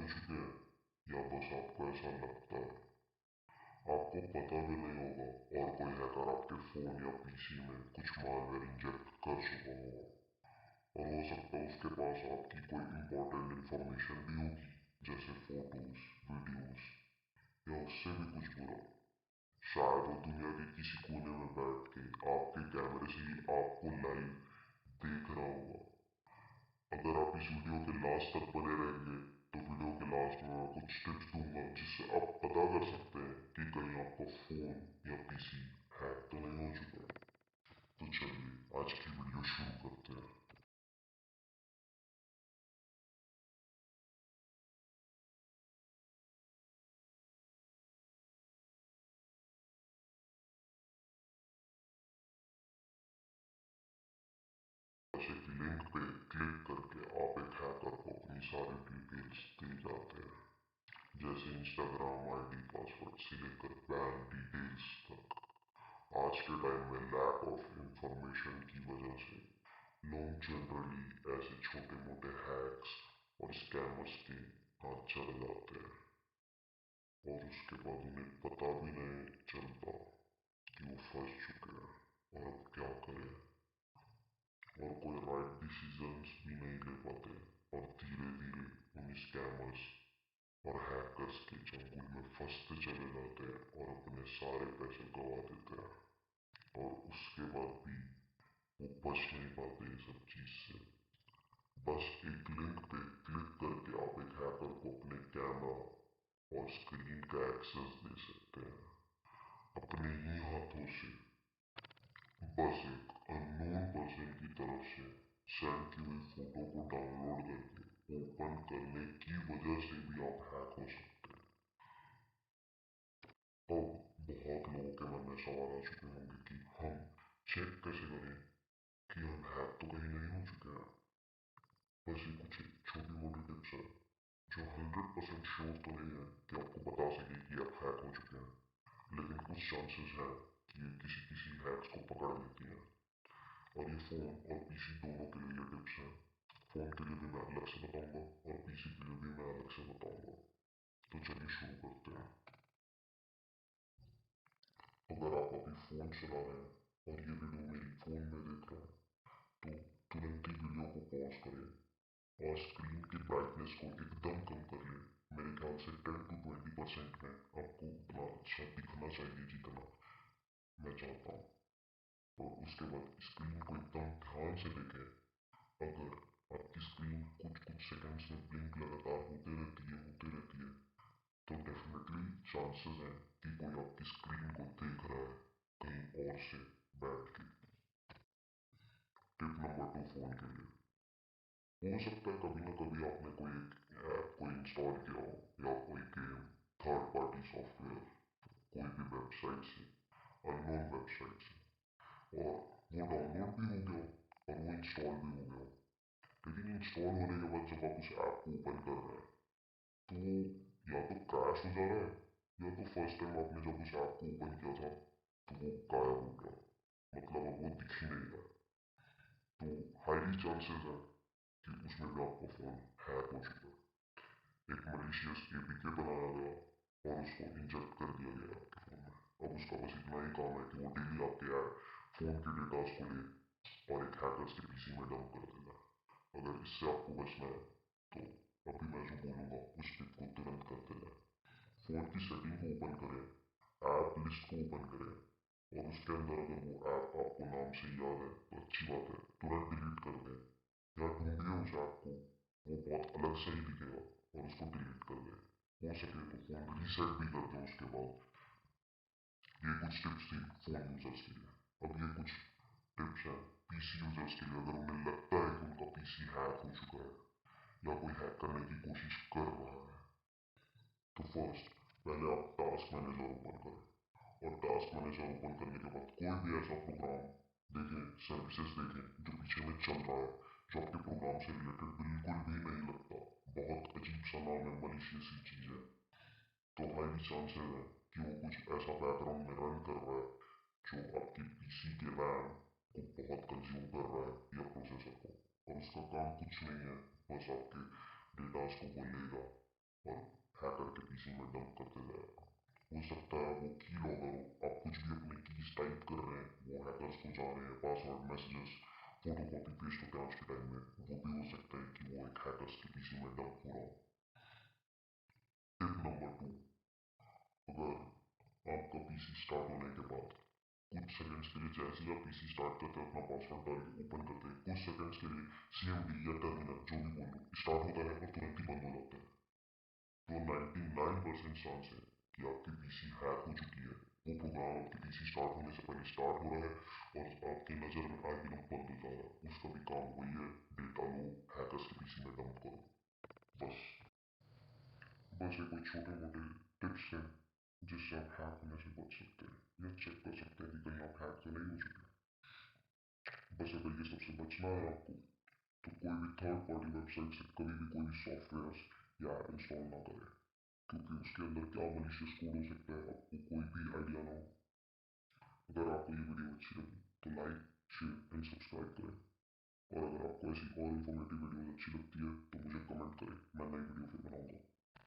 चुके हैं या बस आपको ऐसा लगता है? आपको पता भी नहीं होगा और कोई हैकर आपके फोन या पीसी में कुछ मालवेयर इंजेक्ट कर चुका होगा और हो सकता है उसके पास आपकी कोई इंपॉर्टेंट इंफॉर्मेशन भी होगी, जैसे फोटोज, वीडियोस या उससे भी कुछ बुरा। शायद वो दुनिया के किसी कोने में बैठ के आपके कैमरे से ही आपको लाइव देख रहा होगा। अगर आप इस वीडियो के लास्ट तक बने रहेंगे तो वीडियो के लास्ट में मैं कुछ टिप्स दूंगा जिससे आप पता कर सकते हैं कि कहीं आपका फोन या पीसी हैक तो नहीं हो चुका है। तो चलिए आज की वीडियो शुरू करते हैं। बस एक लिंक पे क्लिक करके आप एक हैकर को अपनी सारी डिटेल्स दे जाते हैं, जैसे इंस्टाग्राम आईडी, पासवर्ड से लेकर बैंक डिटेल्स तक। आज के टाइम में लैक ऑफ इंफॉर्मेशन की वजह से लोग जनरली ऐसे छोटे मोटे हैक्स और स्कैमर्स के हाथ चले जाते हैं और उसके बाद उन्हें पता भी नहीं चलता कि वो फंस चुके हैं और अब क्या करें, और कोई राइट डिसीजंस भी नहीं ले पाते और धीरे धीरे उन स्कैमर्स और हैकर्स के चंगुल में फंसते चले जाते हैं और अपने सारे पैसे गवा देते हैं और उसके बाद भी वो बच नहीं पाते ये सब चीज से। बस एक लिंक पे क्लिक करके आप एक हैकर को अपने कैमरा और स्क्रीन का एक्सेस दे सकते हैं अपने ही हाथों से, बस एक अननोन पर्सन की तरफ से सेंड की हुई फोटो को डाउनलोड करके ओपन करने की वजह से भी आप हैक हो सकते हैं। अब बहुत लोगों के मन में सवाल आ चुके होंगे कि हम चेक कैसे करें कि हम हैक तो कहीं नहीं हो चुके हैं। बस ये कुछ एक छोटी मोटी टिप्स है जो 100% श्योर तो नहीं है कि आपको बता सके कि आप हैक हो चुके हैं, लेकिन कुछ चांसेस हैं कि ये किसी किसी हैक्स को पकड़ लेती हैं। और ये फोन और पीसी दोनों के लिए ये टिप्स हैं। फोन के लिए भी मैं अलग से बताऊंगा और पीसी के लिए भी मैं अलग से बताऊंगा। तो चलिए शुरू करते हैं। अगर आप अभी फोन चला रहे हैं और ये वीडियो मेरी फोन में देख रहे हैं तो तुरंत ही वीडियो को पॉज करें और स्क्रीन की ब्राइटनेस को एकदम कम कर ले। मेरे ख्याल से 10 to 20% में आपको उतना अच्छा दिखना चाहिए जितना मैं चाहता हूँ। और उसके बाद स्क्रीन को एकदम ध्यान से देखें। अगर आपकी स्क्रीन कुछ कुछ सेकंड्स में ब्लिंक लगातार होते रहती है तो डेफिनेटली चांसेस हैं कि कोई आपकी स्क्रीन को देख रहा है कहीं और से बैठ के। टिप नंबर 2 फोन के लिए। हो सकता है कभी ना कभी आपने कोई एक ऐप को इंस्टॉल किया हो या कोई गेम, थर्ड पार्टी सॉफ्टवेयर, कोई भी वेबसाइट से, अननोन वेबसाइट से, और वो डाउनलोड भी हो गया हो और वो इंस्टॉल भी हो गया हो। लेकिन इंस्टॉल होने के बाद जब आप उस ऐप को ओपन कर रहे हैं तो वो या तो क्रैश हो जा रहा है या तो फर्स्ट टाइम आपने जब उस ऐप को ओपन किया था तो वो गायब हो गया, मतलब अब वो दिख ही नहीं रहा। तो हाईली चांसेस है कि उसमें भी आपका फोन हैक हो चुका है। एक मलिशियस एपीके बनाया गया और उसको इंजेक्ट कर दिया गया आपके फोन में। अब उसका बस इतना ही काम है कि वो डेली आपके फोन के डेटास को ले और एक हैकर्स के पीसी में डंप कर देगा। अगर इससे आपको बचना है तो अभी मैं जो बोलूंगा उस टिप को तुरंत करते जाएं। फोन की सेटिंग को ओपन करें, ऐप लिस्ट को ओपन करें और उसके अंदर अगर वो ऐप आपको नाम से याद है तो अच्छी बात है, तुरंत डिलीट कर दें या ढूंढिए उस ऐप को, वो बहुत अलग सा ही दिखेगा और उसको डिलीट कर दें। हो सके तो फोन रीसेट भी कर दें उसके बाद। ये कुछ टिप्स थी फोन यूजर्स के लिए। अब ये कुछ टिप्स हैं पीसी यूजर्स के लिए। अगर उन्हें लगता है कि उनका पीसी हैक हो चुका है या कोई हैक करने की कोशिश कर रहा है तो फर्स्ट पहले आप टास्क मैनेजर ओपन करें और टास्क मैनेजर ओपन करने के बाद कोई भी ऐसा प्रोग्राम देखें, सर्विसेज देखें जो पीछे में चल रहा है जो आपके प्रोग्राम से रिलेटेड बिल्कुल भी नहीं लगता, बहुत अजीब सा नाम है, मलिशियस सी चीज है, तो हाईली चांसेस है कि वो कुछ ऐसा बैकग्राउंड में रन कर रहा है जो आपके पीसी के रैम को बहुत कंज्यूम कर रहा है या प्रोसेसर को, और उसका काम कुछ नहीं है, बस आपके डेटास को वो लेगा और हैकर के पीसी में डंप करते जाएगा। हो सकता है वो की लॉगर हो, आप कुछ भी अपने कीज टाइप कर रहे हैं, वो हैकर्स को जा रहे हैं, password messages photo copy paste होते हैं आज के टाइम में, वो भी हो सकता है कि वो एक हैकर्स के पीसी में डंप हो रहा हो। टिप नंबर 2, अगर आपका पीसी स्टार्ट होने के बाद कुछ सेकंड्स के लिए जैसे ही आप पीसी स्टार्ट करते हैं, अपना पासवर्ड डाल के ओपन करते हैं, कुछ सेकंड्स के लिए सीएमडी या टर्मिनल जो भी बोल लो स्टार्ट होता है और तुरंत ही बंद हो जाता है, तो 99% चांस है कि आपकी पीसी हैक हो चुकी है। वो प्रोग्राम आपके पीसी स्टार्ट होने से पहले स्टार्ट हो रहा है और आपकी नज़र में आए बिना बंद हो जा रहा है। उसका भी काम वही है, डेटा लो, हैकर्स के पीसी में डंप करो। बस बस ये कोई छोटे मोटे टिप्स हैं जिससे आप हैक होने से बच सकते हैं या चेक कर सकते हैं कि कहीं आप हैक तो नहीं हो चुके। बस अगर ये सबसे बचना है आपको, तो कोई भी थर्ड पार्टी वेबसाइट से कभी भी कोई भी सॉफ्टवेयर या ऐप इंस्टॉल ना करें, क्योंकि उसके अंदर क्या मलिशियस कोड हो सकता है आपको कोई भी आइडिया ना हो। अगर आपको ये वीडियो अच्छी लगी तो लाइक, शेयर एंड सब्सक्राइब करें, और अगर आपको ऐसी और इन्फॉर्मेटिव वीडियोस अच्छी लगती है तो मुझे कमेंट करें, मैं नई वीडियो फिर बनाऊंगा।